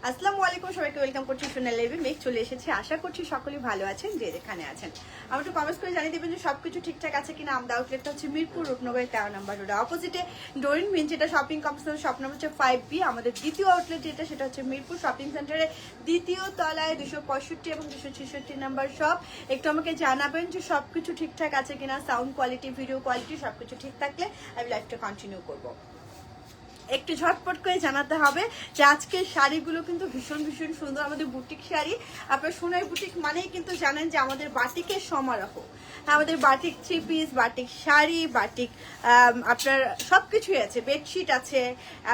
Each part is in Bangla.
আসসালামু আলাইকুম, সবাইকে ওয়েলকাম করছি সোনাল লেভি মেক চলে এসেছি। আশা করছি সকলেই ভালো আছেন যে যেখানে আছেন। আমার একটু কমেন্টস করে জানিয়ে দেবেন যে সবকিছু ঠিকঠাক আছে কিনা। আমাদের আউটলেটটা হচ্ছে মিরপুর রূপনগরের 13 নম্বর রোড অপোজিটে ডোরিন ভিন, যেটা শপিং কমপ্লেক্স শপ নম্বর হচ্ছে 5B। আমাদের দ্বিতীয় আউটলেট যেটা সেটা হচ্ছে মিরপুর শপিং সেন্টারে দ্বিতীয় তলায় 265 এবং 266 নাম্বার শপ। একটু আমাকে জানাবেন যে সবকিছু ঠিকঠাক আছে কিনা, সাউন্ড কোয়ালিটি, ভিডিও কোয়ালিটি সবকিছু ঠিক থাকলে আমি লাইভটা কন্টিনিউ করবো। একটু ঝটপট করে জানাতে হবে যে আজকের শাড়িগুলো কিন্তু ভীষণ ভীষণ সুন্দর, আমাদের বুটিক শাড়ি। আপনার সোনার বুটিক মানেই কিন্তু জানেন যে আমাদের বাটিকের সমারোহ। আমাদের batik three piece, batik sari, batik আপনার সব কিছুই আছে, বেডশিট আছে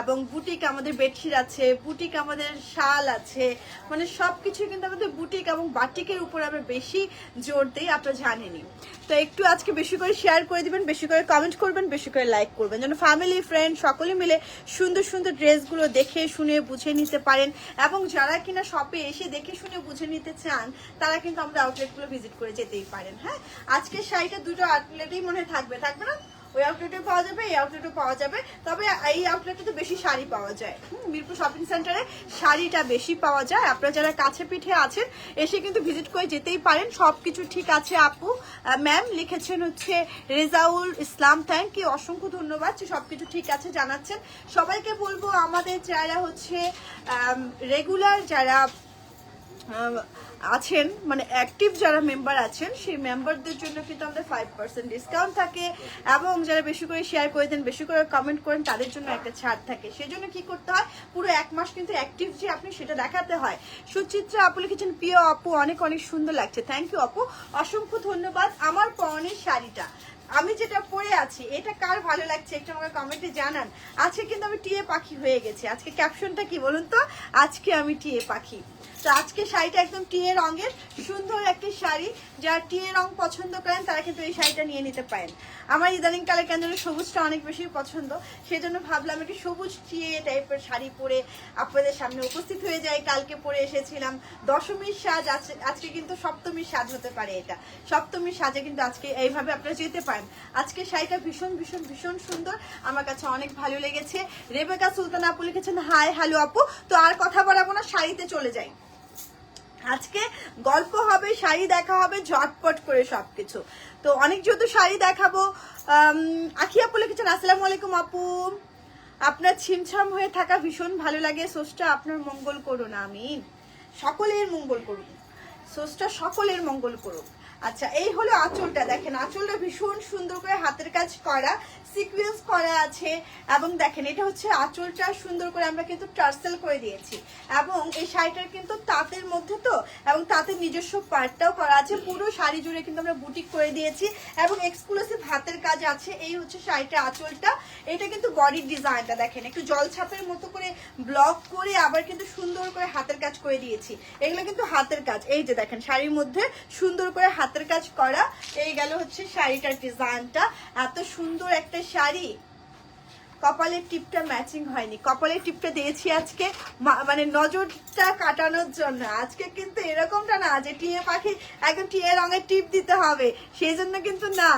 এবং বুটিক আমাদের বেডশিট আছে, বুটিক আমাদের শাল আছে, মানে সব কিছু কিন্তু আমাদের বুটিক এবং বাটিকের উপর আমরা বেশি জোর দিই, আপনারা জানেনই। তো একটু আজকে বেশি করে শেয়ার করে দিবেন, বেশি করে কমেন্ট করবেন, বেশি করে লাইক করবেন, যেন ফ্যামিলি ফ্রেন্ড সকলে মিলে সুন্দর সুন্দর ড্রেসগুলো দেখে শুনে বুঝে নিতে পারেন। এবং যারা কিনা শপে এসে দেখে শুনে বুঝে নিতে চান তারা কিন্তু আমাদের আউটলেটগুলো ভিজিট করে যেতেই পারেন। হ্যাঁ, আজকের শাড়িটা দুটো আউটলেটেই মনে হয় থাকবে না? ওই আউটলেটে পাওয়া যাবে, এই আউটলেটে পাওয়া যাবে, তবে এই আউটলেটে তো বেশি শাড়ি পাওয়া যায়। মিরপুর শপিং সেন্টারে শাড়িটা বেশি পাওয়া যায়। আপনারা যারা কাছে পিঠে আছেন এসে কিন্তু ভিজিট করে যেতেই পারেন। সবকিছু ঠিক আছে আপু। ম্যাম লিখেছেন হচ্ছে রেজাউল ইসলাম, থ্যাংক ইউ, অসংখ্য ধন্যবাদ। সবকিছু ঠিক আছে জানাচ্ছেন। সবাইকে বলবো আমাদের যারা হচ্ছে রেগুলার যারা আছেন, মানে অ্যাক্টিভ যারা মেম্বার আছেন সেই মেম্বারদের জন্য কিন্তু আমাদের 5% ডিসকাউন্ট থাকে, এবং যারা বেশি করে শেয়ার করে দেন, বেশি করে কমেন্ট করেন, তাদের জন্য একটা ছাড় থাকে। সেজন্য কি করতে হয়, পুরো 1 মাস কিন্তু অ্যাক্টিভ যে আপনি সেটা দেখাতে হয়। সুচিত্রা আপু লিখেছেন প্রিয় আপু, অনেক অনেক সুন্দর লাগছে, থ্যাংক ইউ আপু, অসংখ্য ধন্যবাদ। আমার পরনের শাড়িটা আমি যেটা পরে আছি এটা কার ভালো লাগছে একটু আমাকে কমেন্টে জানান। আজকে কিন্তু আমি টিয়ে পাখি হয়ে গেছি। আজকে ক্যাপশনটা কি বলুন তো, আজকে আমি টিয়ে পাখি। তো আজকে শাড়িটা একদম টিয়ে রঙের সুন্দর একটি শাড়ি। যারা টিয়ে রং পছন্দ করেন তারা কিন্তু এই শাড়িটা নিয়ে নিতে পারেন। আমার ইদানিং কালে কেন সবুজটা অনেক বেশি পছন্দ, সেজন্য ভাবলাম একটি সবুজ টিয়ে টাইপের শাড়ি পরে আপনাদের সামনে উপস্থিত হয়ে যায়। কালকে পরে এসেছিলাম দশমীর সাজ, আজকে কিন্তু সপ্তমীর সাজ হতে পারে। এটা সপ্তমীর সাজে কিন্তু আজকে এইভাবে আপনারা যেতে পারেন। আজকে শাড়িটা ভীষণ ভীষণ ভীষণ সুন্দর, আমার কাছে অনেক ভালো লেগেছে। রেবেকা সুলতানা আপু লিখেছেন হাই হ্যালো আপু। তো আর কথা বাড়াবো না, শাড়িতে চলে যাই। আজকে গল্প হবে, শাড়ি দেখা হবে ঝটপট করে সবকিছু। তো অনেক যেহেতু শাড়ি দেখাবো। আখি আপু লিখেছেন আসসালামু আলাইকুম আপু, আপনার ছিমছাম হয়ে থাকা ভীষণ ভালো লাগে, সোচটা আপনার মঙ্গল করুন, আমিন। সকলের মঙ্গল করুন, সোচটা সকলের মঙ্গল করুন। আচ্ছা, এই হলো আঁচলটা, দেখেন আঁচলটা ভীষণ সুন্দর করে হাতের কাজ করা, সিকোয়েন্স করা আছে। এবং দেখেন এটা হচ্ছে আঁচলটা সুন্দর করে আমরা কিন্তু টার্সেল করে দিয়েছি। এবং এই শাড়িটার কিন্তু তাঁতের মধ্যে তো, এবং তাঁতের নিজস্ব পার্টটাও করা আছে। পুরো শাড়ি জুড়ে কিন্তু আমরা বুটিক করে দিয়েছি এবং এক্সক্লুসিভ হাতের কাজ আছে। এই হচ্ছে শাড়িটা আঁচলটা। এটা কিন্তু বডির ডিজাইনটা দেখেন একটু জলছাপের মতো করে ব্লক করে আবার কিন্তু সুন্দর করে হাতের কাজ করে দিয়েছি। এগুলো কিন্তু হাতের কাজ, এই যে দেখেন শাড়ির মধ্যে সুন্দর করে হাতের কাজ করা। এই গেল হচ্ছে শাড়িটার ডিজাইনটা, এত সুন্দর একটা শাড়ি। কপালের টিপটা ম্যাচিং হয়নি, কপালের টিপটা দিয়েছি আজকে মানে নজরটা কাটানোর জন্য। আজকে কিন্তু এরকমটা না যে টিয়ে পাখি একদম টিয়ে রঙের টিপ দিতে হবে, সেই জন্য কিন্তু না।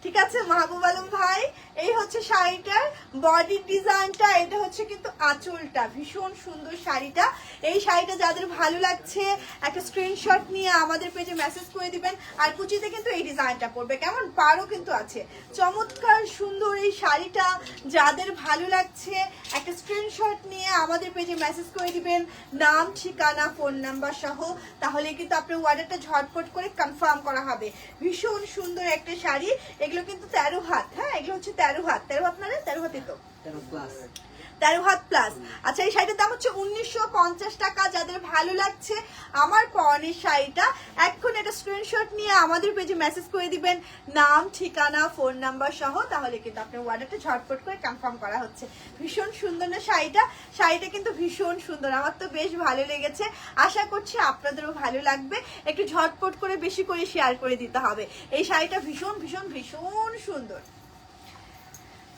ঠিক আছে মাহবুব আলম ভাই, এই হচ্ছে শাড়িটার বডির ডিজাইনটা, এটা হচ্ছে কিন্তু আঁচলটা, ভীষণ সুন্দর শাড়িটা। এই শাড়িটা যাদের ভালো লাগছে একটা স্ক্রিনশট নিয়ে আমাদের পেজে মেসেজ করে দিবেন। আর কুচিতে কিন্তু এই ডিজাইনটা পড়বে, কেমন পাড়ও কিন্তু আছে, চমৎকার সুন্দর এই শাড়িটা। যাদের ভালো লাগছে একটা স্ক্রিনশট নিয়ে আমাদের পেজে মেসেজ করে দিবেন, নাম ঠিকানা ফোন নাম্বার সহ, তাহলে কিন্তু আপনার অর্ডারটা ঝটপট করে কনফার্ম করা হবে। ভীষণ সুন্দর একটা শাড়ি, এগুলো কিন্তু 13 হাত। হ্যাঁ, এগুলো হচ্ছে 13 হাত, 13 হাত মানে 13 হাতই তো, 13 হাত প্লাস। আচ্ছা, এই শাড়িটার দাম হচ্ছে 1950 টাকা। যাদের ভালো লাগছে আমার পরনের শাড়িটা এখন একটা স্ক্রিনশট নিয়ে আমাদের পেজে মেসেজ করে দিবেন, নাম ঠিকানা ফোন নাম্বার সহ, তাহলে কিন্তু আপনার অর্ডারটা ঝটপট করে কনফার্ম করা হচ্ছে। ভীষণ সুন্দর না শাড়িটা, শাড়িটা কিন্তু ভীষণ সুন্দর, আমার তো বেশ ভালো লেগেছে। আশা করছি আপনাদেরও ভালো লাগবে। একটু ঝটপট করে বেশি করে শেয়ার করে দিতে হবে। এই শাড়িটা ভীষণ ভীষণ ভীষণ সুন্দর।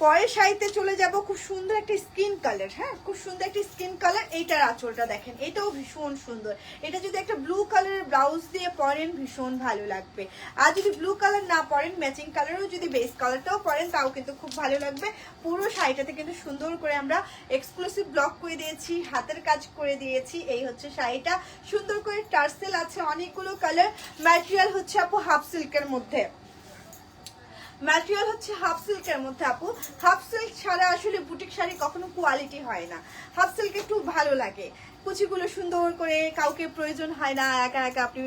পরের শাড়িতে চলে যাব, খুব সুন্দর একটা স্কিন কালার। হ্যাঁ, খুব সুন্দর একটা স্কিন কালার। এইটার আঁচলটা দেখেন, এটাও ভীষণ সুন্দর। এটা যদি একটা ব্লু কালারের ব্লাউজ দিয়ে পরেন ভীষণ ভালো লাগবে। আর যদি ব্লু কালার না পরেন, ম্যাচিং কালারও যদি বেস কালারটাও পরেন তাও কিন্তু খুব ভালো লাগবে। পুরো শাড়িটাতে কিন্তু সুন্দর করে আমরা এক্সক্লুসিভ ব্লক করে দিয়েছি, হাতের কাজ করে দিয়েছি। এই হচ্ছে শাড়িটা, সুন্দর করে টার্সেল আছে, অনেকগুলো কালার। ম্যাটেরিয়াল হচ্ছে আপু হাফ সিল্কের মধ্যে, ম্যাটেরিয়াল হচ্ছে হাফ সিল্কের মধ্যে আপু। হাফ সিল্ক ছাড়া আসলে বুটিক শাড়ি কখনো কোয়ালিটি হয় না। হাফ সিল্ক একটু ভালো লাগে, কুচিগুলো সুন্দর করে, কাউকে প্রয়োজন হয় না, একা একা আপনি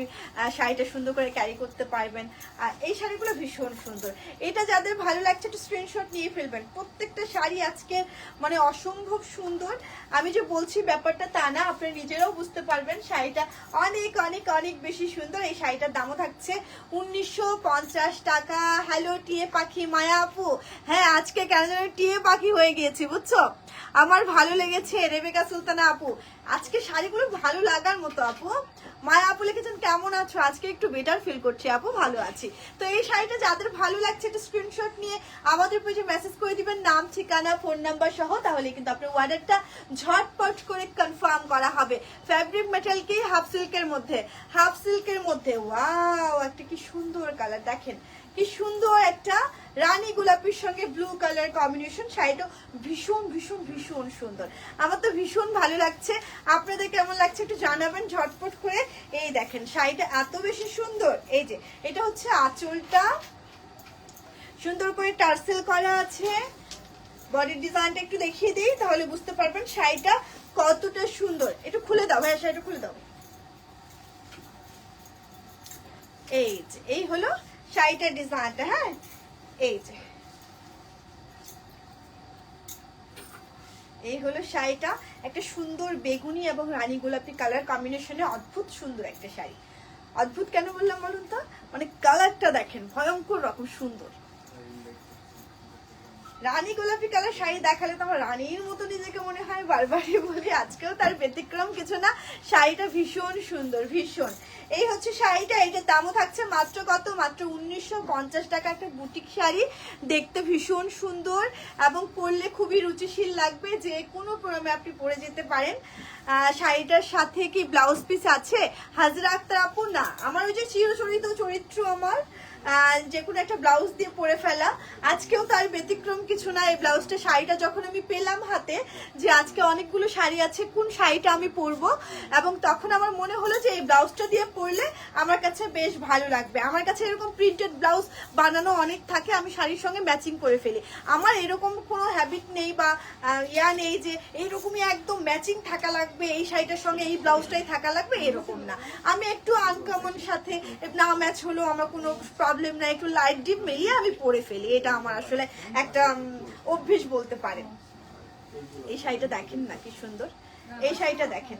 শাড়িটা সুন্দর করে ক্যারি করতে পারবেন। আর এই শাড়িগুলো ভীষণ সুন্দর। এটা যাদের ভালো লাগছে একটু স্ক্রিনশট নিয়ে ফেলবেন। প্রত্যেকটা শাড়ি আজকে মানে অসম্ভব সুন্দর। আমি যে বলছি ব্যাপারটা তা না, আপনারা নিজেরাও বুঝতে পারবেন শাড়িটা অনেক অনেক অনেক বেশি সুন্দর। এই শাড়িটার দামও থাকছে 1950 টাকা। হ্যালো টিয়ে পাখি মায়া আপু। হ্যাঁ, আজকে কেন যেন টিয়ে পাখি হয়ে গিয়েছি বুঝছো। আমার ভালো লেগেছে রেবেকা সুলতানা আপু, আজকে শাড়িগুলো ভালো লাগার মতো আপু। মায়া আপু লিখেছেন কেমন আছো, আজকে একটু বেটার ফিল করছি আপু, ভালো আছি। তো এই শাড়িটা যাদের ভালো লাগছে একটু স্ক্রিনশট নিয়ে আমাদের পেজে মেসেজ করে দিবেন, নাম ঠিকানা ফোন নাম্বার সহ, তাহলে কিন্তু আপনার অর্ডারটা ঝটপট করে কনফার্ম করা হবে। ফ্যাব্রিক ম্যাটেরিয়াল কি হাফ সিল্কের মধ্যে, হাফ সিল্কের মধ্যে। ওয়াও, একটা কি সুন্দর কালার দেখেন, কি সুন্দর একটা রানী গোলাপির সঙ্গে ব্লু কালার কম্বিনেশন। শাড়িটা ভীষণ ভীষণ ভীষণ সুন্দর, আমার তো ভীষণ ভালো লাগছে। আপনাদের কেমন লাগছে একটু জানাবেন ঝটপট করে। এই দেখেন শাড়িটা এত বেশি সুন্দর। এই যে এটা হচ্ছে আঁচলটা, সুন্দর করে টার্সেল করা আছে। বডির ডিজাইনটা একটু দেখিয়ে দিই তাহলে বুঝতে পারবেন শাড়িটা কতটা সুন্দর। একটু খুলে দাও ভাইয়া, শাড়িটা খুলে দাও। এই যে এই হলো শাড়িটার ডিজাইনটা। হ্যাঁ, এই যে এই হলো শাড়িটা, একটা সুন্দর বেগুনি এবং রানী গোলাপি কালার কম্বিনেশনে অদ্ভুত সুন্দর একটা শাড়ি। অদ্ভুত কেন বললাম বলুন তো, মানে কালারটা দেখেন ভয়ঙ্কর রকম সুন্দর। রানী গোলাপি কালার শাড়ি দেখালে তো আমার রানীর মতো নিজেকে মনে হয়, বারবারই বলি, আজকেও তার ব্যতিক্রম কিছু না। শাড়িটা ভীষণ সুন্দর, ভীষণ। এই হচ্ছে শাড়িটা, এটার দামও থাকছে মাত্র কত, মাত্র 1950 টাকা। একটা বুটিক শাড়ি, দেখতে ভীষণ সুন্দর এবং পরলে খুবই রুচিশীল লাগবে, যে কোনো প্রোগ্রামে আপনি পরে যেতে পারেন। শাড়িটার সাথে কি ব্লাউজ পিস আছে হাজরা আক্তার আপু? না, আমার ওই যে চিরচরিত চরিত্র আমার যে কোনো একটা ব্লাউজ দিয়ে পরে ফেলা, আজকেও তার ব্যতিক্রম কিছু না। এই ব্লাউজটা শাড়িটা যখন আমি পেলাম হাতে, যে আজকে অনেকগুলো শাড়ি আছে কোন শাড়িটা আমি পরবো, এবং তখন আমার মনে হলো যে এই ব্লাউজটা দিয়ে পরলে আমার কাছে বেশ ভালো লাগবে। আমার কাছে এরকম প্রিন্টেড ব্লাউজ বানানো অনেক থাকে, আমি শাড়ির সঙ্গে ম্যাচিং করে ফেলি। আমার এরকম কোনো হ্যাবিট নেই বা ইয়া নেই যে এইরকমই একদম ম্যাচিং থাকা লাগবে, এই শাড়িটার সঙ্গে এই ব্লাউজটাই থাকা লাগবে, এরকম না। আমি একটু আনকমন সাথে না ম্যাচ হলো আমার কোনো প্রবলেম নাই, একটু লাইট ডিপ মিলিয়ে আমি পরে ফেলি, এটা আমার আসলে একটা অভ্যেস বলতে পারেন। এই শাড়িটা দেখেন না কি সুন্দর, এই শাড়িটা দেখেন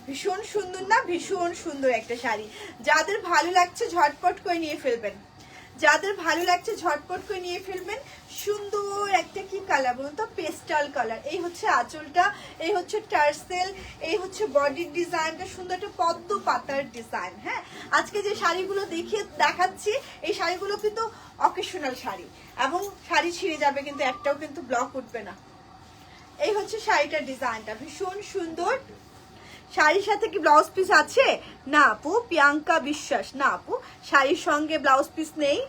ভীষণ সুন্দর না, ভীষণ সুন্দর একটা শাড়ি। যাদের ভালো লাগছে ঝটপট করে নিয়ে ফেলবেন, যাদের ভালো লাগছে ঝটপট করে নিয়ে ফেলবেন। সুন্দর একটা কি কালার বলুন তো, পেস্টাল কালার। এই হচ্ছে আঁচলটা, এই হচ্ছে টার্সেল, এই হচ্ছে বডির ডিজাইনটা, সুন্দর একটা পদ্ম পাতার ডিজাইন। হ্যাঁ, আজকে যে শাড়িগুলো দেখাচ্ছি এই শাড়িগুলো কিন্তু অকেশনাল শাড়ি, এবং শাড়ি ছিঁড়ে যাবে কিন্তু একটাও কিন্তু ব্লক উঠবে না। এই হচ্ছে শাড়িটার ডিজাইনটা, ভীষণ সুন্দর। শাড়ির সাথে কি ব্লাউজ পিস আছে? না আপু, প্রিয়াঙ্কা বিশ্বাস, না আপু শাড়ির সঙ্গে ব্লাউজ পিস নেই।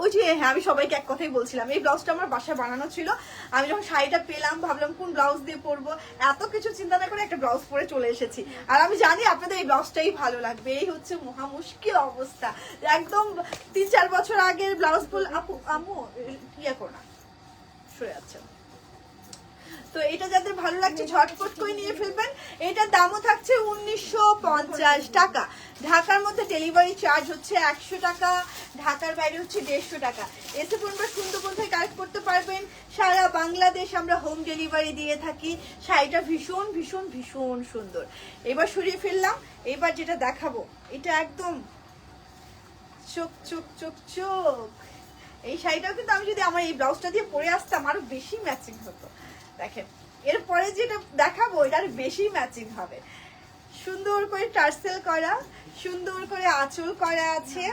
ওই যে হ্যাঁ, আমি সবাইকে এক কথাই বলছিলাম, এই ব্লাউজটা আমার বাসায় বানানো ছিল। আমি যখন শাড়িটা পেলাম ভাবলাম কোন ব্লাউজ দিয়ে পরবো, এত কিছু চিন্তা না করে একটা ব্লাউজ পরে চলে এসেছি। আর আমি জানি আপনাদের এই ব্লাউজটাই ভালো লাগবে। এই হচ্ছে মহা মুশকিল অবস্থা, একদম 3-4 বছর আগের ব্লাউজ বল। আপু আম্মু ইয়ে করো না, সরে যাচ্ছে। তো এটা যাদের ভালো লাগছে ঝটপট করে নিয়ে ফেলবেন। এটার দামও থাকছে 1950 টাকা। ঢাকার মধ্যে ডেলিভারি চার্জ হচ্ছে 100 টাকা, ঢাকার বাইরে হচ্ছে 150 টাকা। এসে পূর্ণ সুন্দরবন থেকে কালেক্ট করতে পারবেন। সারা বাংলাদেশ আমরা হোম ডেলিভারি দিয়ে থাকি। শাড়িটা ভীষণ ভীষণ ভীষণ সুন্দর। এবার সরিয়ে ফেললাম, এবার যেটা দেখাবো এটা একদম চোখ চোখ চোখ চোখ। এই শাড়িটাও কিন্তু আমি যদি আমার এই ব্লাউজটা দিয়ে পরে আসতাম আরো বেশি ম্যাচিং হতো। দেখেন এরপরে যেটা দেখাবো এটা আরো বেশি ম্যাচিং হবে। সুন্দর করে টার্সেল করা, সুন্দর করে আঁচল করা আছে।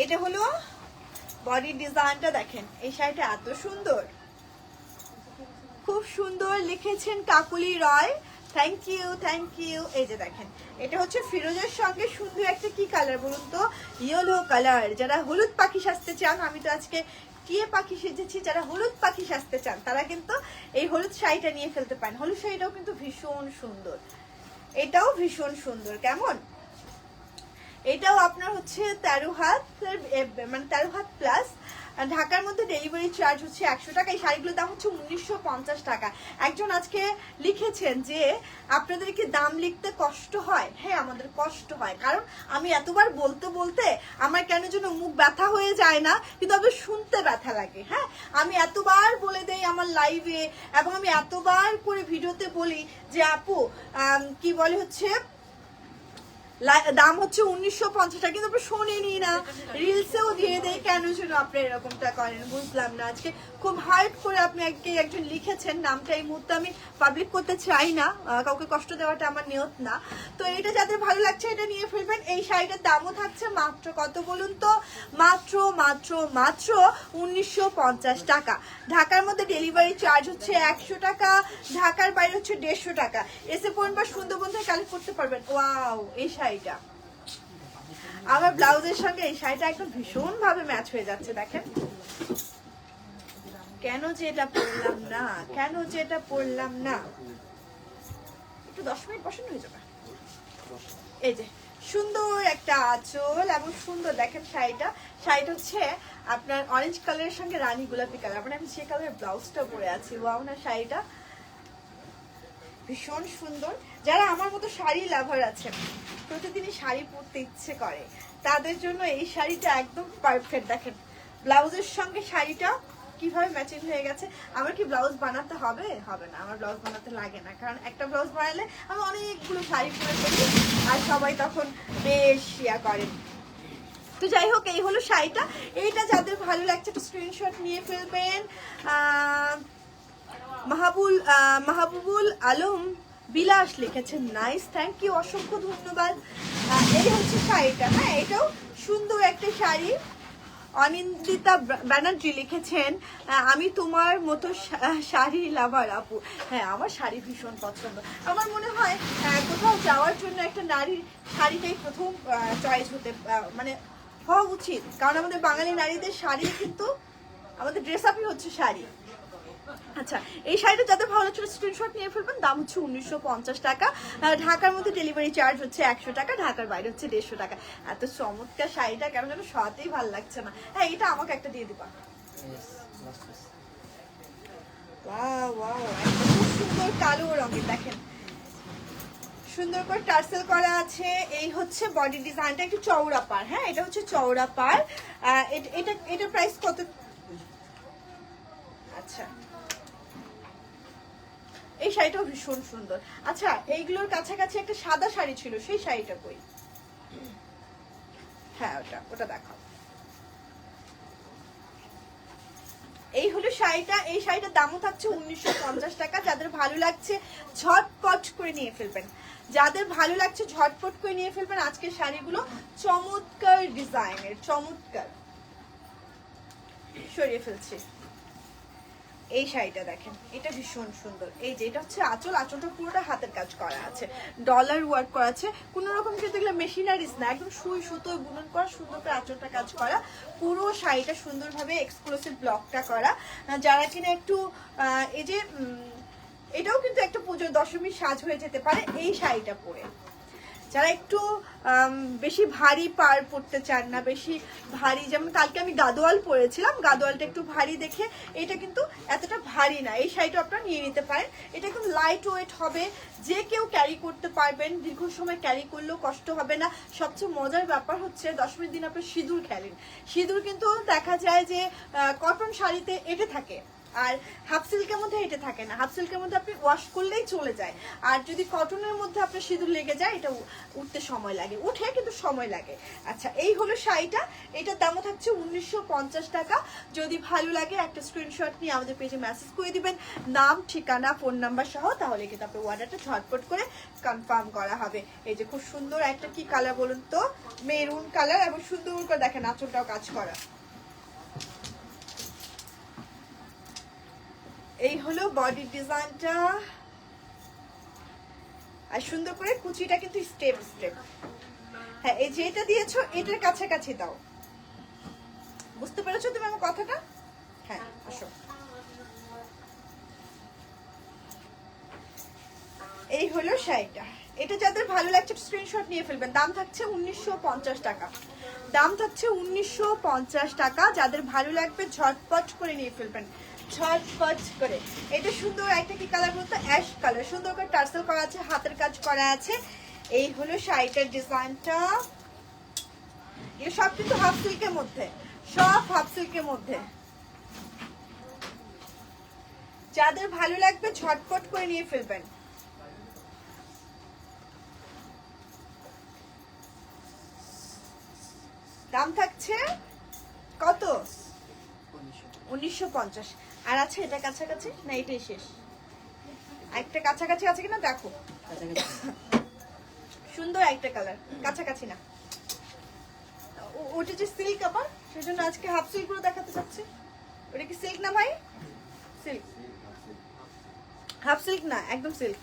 এটা হলো বডি ডিজাইনটা দেখেন, এই শাড়িটা এত সুন্দর, খুব সুন্দর লিখেছেন কাকুলি রয়, থ্যাংক ইউ থ্যাংক ইউ। এই যে দেখেন, এটা হচ্ছে ফিরোজের সঙ্গে সুন্দর একটা কি কালার বলুন তো, ইয়েলো কালার। যারা হলুদ পাখি সাজতে চান, আমি তো আজকে টিয়ে পাখি সেজেছি, যারা হলুদ পাখি সাজতে চান তারা কিন্তু এই হলুদ শাড়িটা নিয়ে ফেলতে পারেন। হলুদ শাড়িটাও কিন্তু ভীষণ সুন্দর, এটাও ভীষণ সুন্দর। কেমন, এটাও আপনার হচ্ছে 13 হাত, মানে 13 হাত প্লাস। ঢাকার মধ্যে ডেলিভারি চার্জ হচ্ছে 100 টাকা। এই শাড়িগুলোর দাম হচ্ছে 1950 টাকা। একজন আজকে লিখেছেন যে আপনাদেরকে দাম লিখতে কষ্ট হয়। হ্যাঁ, আমাদের কষ্ট হয়, কারণ আমি এতবার বলতে বলতে আমার কেন যেন মুখ ব্যথা হয়ে যায় না, কিন্তু আপনার শুনতে ব্যথা লাগে। হ্যাঁ, আমি এতবার বলে দেই আমার লাইভে, এবং আমি এতবার করে ভিডিওতে বলি যে আপু কি বলে হচ্ছে দাম হচ্ছে 1950 টাকা, কিন্তু আপনি শোনেনি না, রিলসেও দিয়ে দেয়। কেন যেন আপনি এরকমটা করেন বুঝলাম না। আজকে খুব হার্ড করে আপনি একজন লিখেছেন, নামটা এই মুহূর্তে আমি পাবলিক করতে চাই না, কাউকে কষ্ট দেওয়াটা আমার নিয়ত না। তো এটা যাদের ভালো লাগছে এটা নিয়ে ফেলবেন। এই শাড়িটার দামও থাকছে মাত্র কত বলুন তো, মাত্র মাত্র মাত্র 1950 টাকা। ঢাকার মধ্যে ডেলিভারি চার্জ হচ্ছে 100 টাকা, ঢাকার বাইরে হচ্ছে 150 টাকা। এসে পড়ুন বা সুন্দরবন থেকে কালেক্ট করতে পারবেন। ওয়াও, এই শাড়িটা আমার ব্লাউজের সঙ্গে এই শাড়িটা একদম ভীষণ ভাবে ম্যাচ হয়ে যাচ্ছে। দেখেন কেন যে এটা পরলাম না, কেন যে এটা পরলাম না। একটু 10 মিনিট বসানো হয়ে যাবে। এই যে সুন্দর একটা আঁচল এবং সুন্দর দেখেন শাড়িটা। শাড়িটা হচ্ছে আপনার অরেঞ্জ কালারের সঙ্গে রানী গোলাপি কালার, মানে আমি যে কালারের ব্লাউজটা পরে আছি। ওয়াও না, শাড়িটা ভীষণ সুন্দর। যারা আমার মতো শাড়ি লাভার আছেন, প্রতিদিনই শাড়ি পরতে ইচ্ছে করে, তাদের জন্য এই শাড়িটা একদম পারফেক্ট। দেখেন ব্লাউজের সঙ্গে শাড়িটা কিভাবে ম্যাচিং হয়ে গেছে। আমার কি ব্লাউজ বানাতে হবে? হবে না, আমার ব্লাউজ বানাতে লাগে না, কারণ একটা ব্লাউজ বানালে আমি অনেকগুলো শাড়ি পরে ফেলি আর সবাই তখন বেশ ইয়া করেন। তো যাই হোক, এই হলো শাড়িটা। এইটা যাদের ভালো লাগছে একটু স্ক্রিনশট নিয়ে ফেলবেন। মাহবুবুল আলম বিলাস লিখেছেন নাইস, থ্যাংক ইউ, অসংখ্য ধন্যবাদ। এই হচ্ছে শাড়িটা। হ্যাঁ, এটাও সুন্দর একটা শাড়ি। অনিন্দিতা ব্যানার্জি লিখেছেন আমি তোমার মতো শাড়ি লাভার আপু। হ্যাঁ, আমার শাড়ি ভীষণ পছন্দ। আমার মনে হয় কোথাও যাওয়ার জন্য একটা নারীর শাড়িটাই প্রথম চয়েস হতে মানে হওয়া উচিত, কারণ আমাদের বাঙালি নারীদের শাড়ি কিন্তু আমাদের ড্রেস আপই হচ্ছে শাড়ি। আচ্ছা, এই শাড়িটা যাদের ভালো লাগছে স্ক্রিনশট নিয়ে ফেলবেন। দাম হচ্ছে 1950 টাকা। ঢাকার মধ্যে ডেলিভারি চার্জ হচ্ছে 100 টাকা, ঢাকার বাইরে হচ্ছে 150 টাকা। এত চমৎকার শাড়িটা কেন যেন সতেই ভালো লাগছে না। হ্যাঁ, এটা আমাকে একটা দিয়ে দিবা। ওয়াও ওয়াও, খুব সুন্দর কালো রঙের, দেখেন সুন্দর করে টার্সেল করা আছে। এই হচ্ছে বডি ডিজাইনটা, একটু চওড়া পার। হ্যাঁ, এটা হচ্ছে চওড়া পার। এটা প্রাইস কত? আচ্ছা, এই শাড়িটাও ভীষণ সুন্দর। আচ্ছা, এইগুলোর কাছাকাছি একটা সাদা শাড়ি ছিল, সেই শাড়িটা কই? হ্যাঁ, ওটা দেখাও। এই হলো শাড়িটা। এই শাড়িটার দামও থাকছে 1950 টাকা। যাদের ভালো লাগছে ঝটপট করে নিয়ে ফেলবেন, যাদের ভালো লাগছে ঝটপট করে নিয়ে ফেলবেন। আজকের শাড়িগুলো চমৎকার ডিজাইনের, চমৎকার। সরিয়ে ফেলছি। এই শাড়িটা দেখেন, এটা ভীষণ সুন্দর। এই যে এটা হচ্ছে আঁচল, আঁচলটা পুরোটা হাতের কাজ করা আছে, ডলার ওয়ার্ক করা আছে, কোনো রকম কিন্তু এগুলো মেশিনারিজ না, একদম সুই সুতোয় বুনন করা, সুন্দর করে আঁচলটা কাজ করা। পুরো শাড়িটা সুন্দরভাবে এক্সক্লুসিভ ব্লকটা করা। যারা কিনা একটু এই যে এটাও কিন্তু একটা পুজোর দশমীর সাজ হয়ে যেতে পারে এই শাড়িটা পরে। যারা একটু বেশি ভারী পার পড়তে চান না, বেশি ভারী, যেমন কালকে আমি গাদোয়াল পরেছিলাম, গাদোয়ালটা একটু ভারী দেখে এটা কিন্তু এতটা ভারী না, এই শাড়িটা আপনারা নিয়ে নিতে পারেন। এটা একদম লাইট ওয়েট হবে, যে কেউ ক্যারি করতে পারবেন, দীর্ঘ সময় ক্যারি করলেও কষ্ট হবে না। সবচেয়ে মজার ব্যাপার হচ্ছে দশমীর দিন আপনি সিঁদুর খেলেন, সিঁদুর কিন্তু দেখা যায় যে কটন শাড়িতে এঁটে থাকে, আর হাফ সিল্কের মধ্যে এটা থাকে না। হাফ সিল্কের মধ্যে আপনি ওয়াশ করলেই চলে যায়, আর যদি কটনের মধ্যে আপনার সিঁদুর লেগে যায় এটা উঠতে সময় লাগে, উঠে কিন্তু সময় লাগে। আচ্ছা, এই হলো শাড়িটা। এটার দামও থাকছে 1950 টাকা। যদি ভালো লাগে একটা স্ক্রিনশট নিয়ে আমাদের পেজে মেসেজ করে দিবেন, নাম, ঠিকানা, ফোন নাম্বার সহ, তাহলে কিন্তু আপনার অর্ডারটা ঝটপট করে কনফার্ম করা হবে। এই যে খুব সুন্দর একটা কি কালার বলুন তো, মেরুন কালার, এবং সুন্দর করে দেখেন আঁচলটাও কাজ করা। এই হলো বডি ডিজাইনটা, আর সুন্দর করে কুচিটা কিন্তু স্টেপ স্টেপ। হ্যাঁ, এই যে এটা দিয়েছো এটার কাছাকাছি দাও, বুঝতে পেরেছো তুমি আমার কথাটা? হ্যাঁ আসো। এই হলো শাড়িটা, এটা যাদের ভালো লাগছে স্ক্রিনশট নিয়ে ফেলবেন। দাম থাকছে 1950 টাকা, দাম থাকছে 1950 টাকা। যাদের ভালো লাগবে ঝটপট করে নিয়ে ফেলবেন, ঝটপট করে। এটা সুন্দর একটা কি কালার বলতো, অ্যাশ কালার, সুন্দর করে টার্সেল করা আছে, হাতের কাজ করা আছে। এই হলো শাড়িটার ডিজাইনটা। এগুলো সব কিন্তু হাফ সিল্কের মধ্যে, সব হাফ সিল্কের মধ্যে। যাদের ভালো লাগবে ঝটপট করে নিয়ে ফেলবেন। দাম থাকছে কত? 1950। আর আছে এটা কাছাকাছি না, এটাই শেষ? একটা কাছাকাছি আছে কিনা দেখো, সুন্দর একটা কালার, কাছাকাছি না। ওটা যে সিল্ক, আবার সেজন্য আজকে হাফ সিল্ক গুলো দেখাতে চাচ্ছি। ওটা কি সিল্ক না ভাই? সিল্ক, হাফ সিল্ক না, একদম সিল্ক।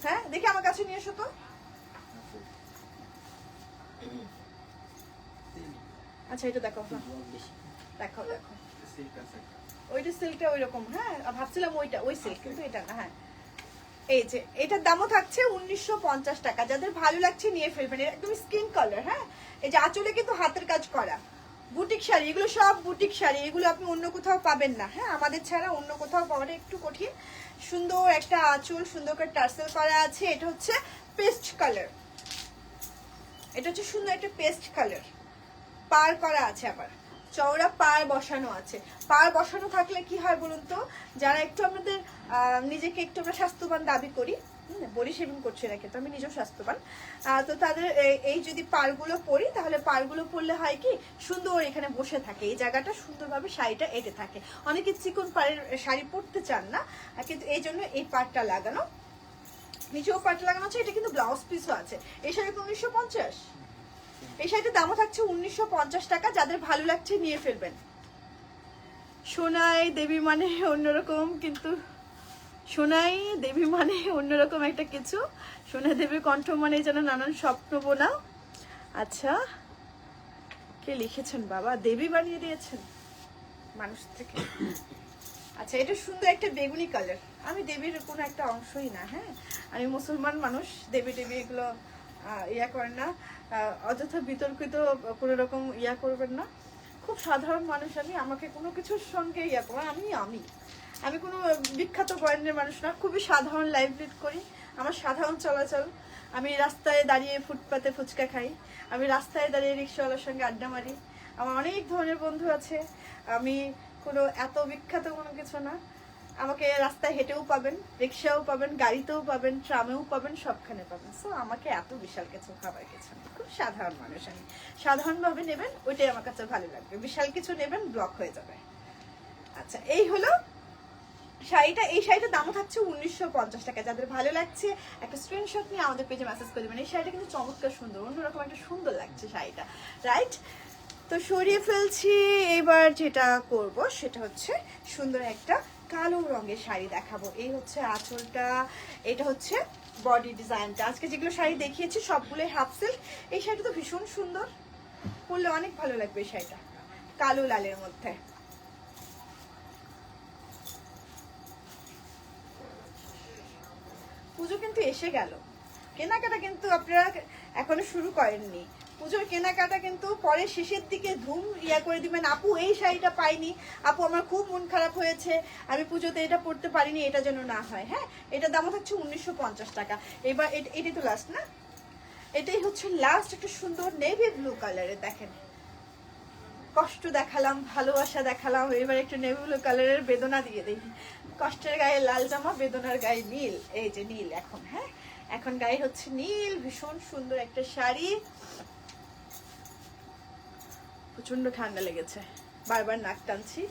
হ্যাঁ দেখি আমার কাছে নিয়ে এসো তো। আচ্ছা এটা দেখো, দেখো দেখো, ওইটা সিল্কটা ওই রকম। হ্যাঁ ভাবছিলাম ওইটা ওই সিল্ক, কিন্তু এটা না। হ্যাঁ এই যে এটার দামও থাকছে 1950 টাকা। যাদের ভালো লাগছে নিয়ে ফেলবেন, একদম স্কিন কালার। হ্যাঁ এই যে আঁচলে কিন্তু হাতের কাজ করা বুটিক শাড়ি, এগুলো সব বুটিক শাড়ি, এগুলো আপনি অন্য কোথাও পাবেন না। হ্যাঁ আমাদের ছাড়া অন্য কোথাও পাওয়াটা একটু কঠিন। সুন্দর একটা আঁচল, সুন্দর করে টার্সেল করা আছে। এটা হচ্ছে পেস্ট কালার, এটা হচ্ছে সুন্দর একটা পেস্ট কালার, পার করা আছে, আবার চওড়া পার বসানো আছে। পার বসানো থাকলে কি হয় বলুন তো, যারা একটু আমাদের নিজেকে একটু আমরা স্বাস্থ্যবান দাবি করি, বডি শেভিং করছি না কিন্তু আমি নিজেও স্বাস্থ্যবান, তো তাদের এই যদি পারগুলো পরি, তাহলে পারগুলো পরলে হয় কি সুন্দর এখানে বসে থাকে, এই জায়গাটা সুন্দরভাবে শাড়িটা এঁটে থাকে। অনেকে চিকন পাড়ের শাড়ি পরতে চান না, কিন্তু এই জন্য এই পাড়টা লাগানো, নিচেও পাড়টা লাগানো আছে। এটা কিন্তু ব্লাউজ পিসও আছে। এই শাড়ি 1950, এই শাড়িটার দামও থাকছে 1950 টাকা। যাদের ভালো লাগছে নিয়ে ফেলবেন। সোনাই দেবী মানে অন্যরকম, কিন্তু সোনাই দেবী মানে অন্যরকম একটা কিছু। সোনা দেবীর কণ্ঠ মানে যেন নানান স্বপ্ন বোনা। আচ্ছা কে লিখেছেন বাবা, দেবী বানিয়ে দিয়েছেন মানুষ থেকে। আচ্ছা এটা সুন্দর একটা বেগুনি কালার। আমি দেবীর কোনো একটা অংশই না। হ্যাঁ আমি মুসলমান মানুষ, দেবী দেবী এগুলো ইয়া করেন না, অযথা বিতর্কিত কোনো রকম ইয়া করবেন না। খুব সাধারণ মানুষ আমি, আমাকে কোনো কিছুর সঙ্গে ইয়া করেন, আমি কোনো বিখ্যাত ব্র্যান্ডের মানুষ না, খুবই সাধারণ লাইফ লিড করি। আমার সাধারণ চলাচল, আমি রাস্তায় দাঁড়িয়ে ফুটপাতে ফুচকা খাই, আমি রাস্তায় দাঁড়িয়ে রিক্সাওয়ালার সঙ্গে আড্ডা মারি। আমার অনেক ধরনের বন্ধু আছে, আমি কোনো এত বিখ্যাত কোনো কিছু না। আমাকে রাস্তায় হেঁটেও পাবেন, রিক্সাও পাবেন, গাড়িতেও পাবেন, ট্রামেও পাবেন, সবখানে পাবেন। সো আমাকে এত বিশাল কিছু খাবার কিছু না, খুব সাধারণ মানুষ আমি। সাধারণভাবে নেবেন, ওইটাই আমার কাছে ভালো লাগবে। বিশাল কিছু নেবেন ব্লক হয়ে যাবে। আচ্ছা এই হলো শাড়িটা। এই শাড়িটার দামও থাকছে 1950 টাকা। যাদের ভালো লাগছে একটা স্ক্রিনশট নিয়ে আমাদের পেজে মেসেজ করে দেবেন। এই শাড়িটা কিন্তু চমৎকার সুন্দর, অন্যরকম একটা সুন্দর লাগছে শাড়িটা, রাইট? তো সরিয়ে ফেলছি। এবার যেটা করব সেটা হচ্ছে সুন্দর একটা কালো রঙের শাড়ি দেখাবো। এই হচ্ছে আঁচলটা, এটা হচ্ছে বডি ডিজাইনটা। আজকে যেগুলো শাড়ি দেখিয়েছি সবগুলোই হাফ সিল্ক। এই শাড়িটা তো ভীষণ সুন্দর, পরলে অনেক ভালো লাগবে এই শাড়িটা, কালো লালের মধ্যে। পুজো কিন্তু এসে গেল, কেনাকাটা কিন্তু আপনারা এখনো শুরু করেননি। পুজোর কেনাকাটা কিন্তু পরে শেষের দিকে ধুম ইয়া করে দিবেন। আপু এই শাড়িটা পাইনি, আপু আমার খুব মন খারাপ হয়েছে, আমি পুজোতে এটা পরতে পারিনি, এটা যেন না হয়। হ্যাঁ এটার দামও থাকছে 1950 টাকা। এবার এটাই তো লাস্ট না, এটাই হচ্ছে লাস্ট। একটা সুন্দর নেভি ব্লু কালারের, দেখেন কষ্ট দেখালাম, ভালোবাসা দেখালাম, এবার একটু নেভি ব্লু কালারের বেদনা দিয়ে দিই। কষ্টের গায়ে লাল জামা, বেদনার গায়ে নীল। এই যে নীল এখন, হ্যাঁ এখন গায়ে হচ্ছে নীল। ভীষণ সুন্দর একটা শাড়ি। প্রচন্ড ঠান্ডা লেগেছে, বারবার নাক টানছি।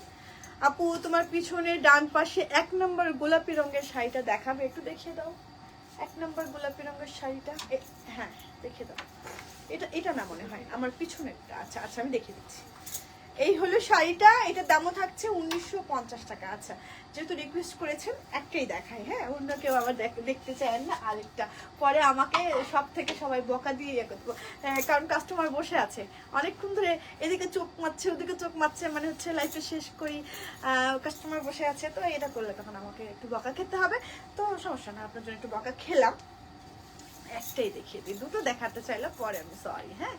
আপু তোমার পিছনে ডান পাশে 1 নম্বর গোলাপি রঙের শাড়িটা দেখাবে, একটু দেখিয়ে দাও। 1 নম্বর গোলাপি রঙের শাড়িটা, হ্যাঁ দেখিয়ে দাও। এটা না মনে হয় আমার পিছনেরটা। আচ্ছা আচ্ছা আমি দেখিয়ে দিচ্ছি। এই হলো শাড়িটা, এটা দামও থাকছে 1950 টাকা। আচ্ছা, যেহেতু রিকোয়েস্ট করেছেন একটাই দেখাই, হ্যাঁ, অন্য কেউ আবার দেখতে চান না আরেকটা, পরে আমাকে সব থেকে সবাই বকা দিয়ে ইয়ে করবো, কারণ কাস্টমার বসে আছে অনেকক্ষণ ধরে, এদিকে চোখ মারছে ওদিকে চোখ মারছে, মানে হচ্ছে লাইফে শেষ করি, কাস্টমার বসে আছে, তো এটা করলে তখন আমাকে একটু বকা খেতে হবে। তো সমস্যা না, আপনার জন্য একটু বকা খেলাম, একটাই দেখিয়ে দিই, দুটো দেখাতে চাইলে পরে, আমি সরি। হ্যাঁ,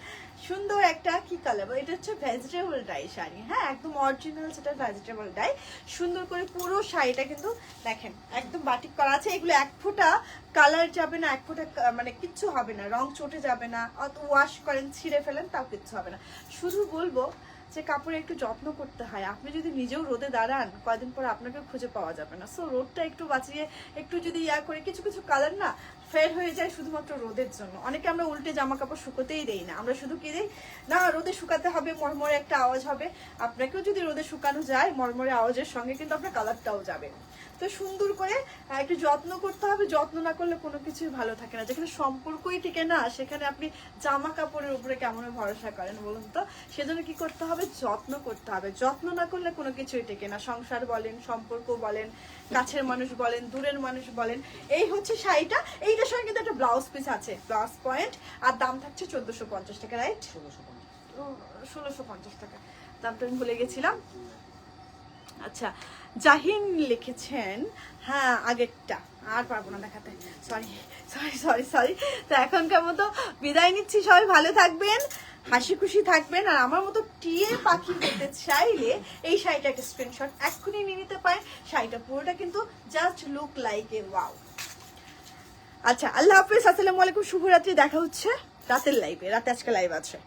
সুন্দর একটা কি কালার, এটা হচ্ছে ভেজিটেবল ডাই শাড়ি, হ্যাঁ, একদম অরিজিনাল সেটা ভেজিটেবল ডাই। সুন্দর করে পুরো শাড়িটা কিন্তু দেখেন একদম বাটিক করা আছে। এগুলো এক ফোঁটা কালার যাবে না, এক ফোঁটা মানে কিচ্ছু হবে না, রং চটে যাবে না, অত ওয়াশ করেন ছিঁড়ে ফেলেন তাও কিচ্ছু হবে না। শুধু বলবো যে কাপড়ে একটু যত্ন করতে হয়, আপনি যদি নিজেও রোদে দাঁড়ান কয়েকদিন পর আপনাকে খুঁজে পাওয়া যাবে না। সো রোদটা একটু বাঁচিয়ে একটু যদি ইয়া করে, কিছু কিছু কালার না ফেড হয়ে যায় শুধুমাত্র রোদের জন্য। অনেকে আমরা উল্টে জামা কাপড় শুকোতেই দেই না, আমরা শুধু কি দিই না, রোদে শুকাতে হবে, মরমরে একটা আওয়াজ হবে। আপনাকেও যদি রোদে শুকানো যায়, মরমরে আওয়াজের সঙ্গে কিন্তু আপনার কালারটাও যাবে। তো সুন্দর করে একটু যত্ন করতে হবে, যত্ন না করলে কোনো কিছুই ভালো থাকে না। যেখানে সম্পর্কই টিকে না, সেখানে আপনি জামা কাপড়ের উপরে কেমন ভরসা করেন বলুন তো? সেজন্য কি করতে হবে, যত্ন করতে হবে। যত্ন না করলে কোনো কিছুই টিকে না, সংসার বলেন, সম্পর্ক বলেন, কাছের মানুষ বলেন, দূরের মানুষ বলেন। এই হচ্ছে শাড়িটা, এইটার সঙ্গে কিন্তু একটা ব্লাউজ পিস আছে, ব্লাউজ পয়েন্ট, আর দাম থাকছে 1450 টাকা, রাইট? 1650 টাকা, দামটা আমি ভুলে গেছিলাম। আচ্ছা, জাহিন লিখেছেন, হ্যাঁ আগেরটা আর পারবো না দেখাতে, সরি সরি সরি সরি। তো এখনকার মতো বিদায় নিচ্ছি, সবাই ভালো থাকবেন, হাসি খুশি থাকবেন। আর আমার মতো টিয়ে পাখি হতে চাইলে এই শাড়িটা একটা স্ক্রিনশট এক্ষুনি নিয়ে নিতে পারেন। শাড়িটা পুরোটা কিন্তু just look like a wow. আচ্ছা, আল্লাহ হাফিজ, আসসালামু আলাইকুম, শুভরাত্রি, দেখা হচ্ছে রাতের লাইভে, রাতে আজকে লাইভ আছে।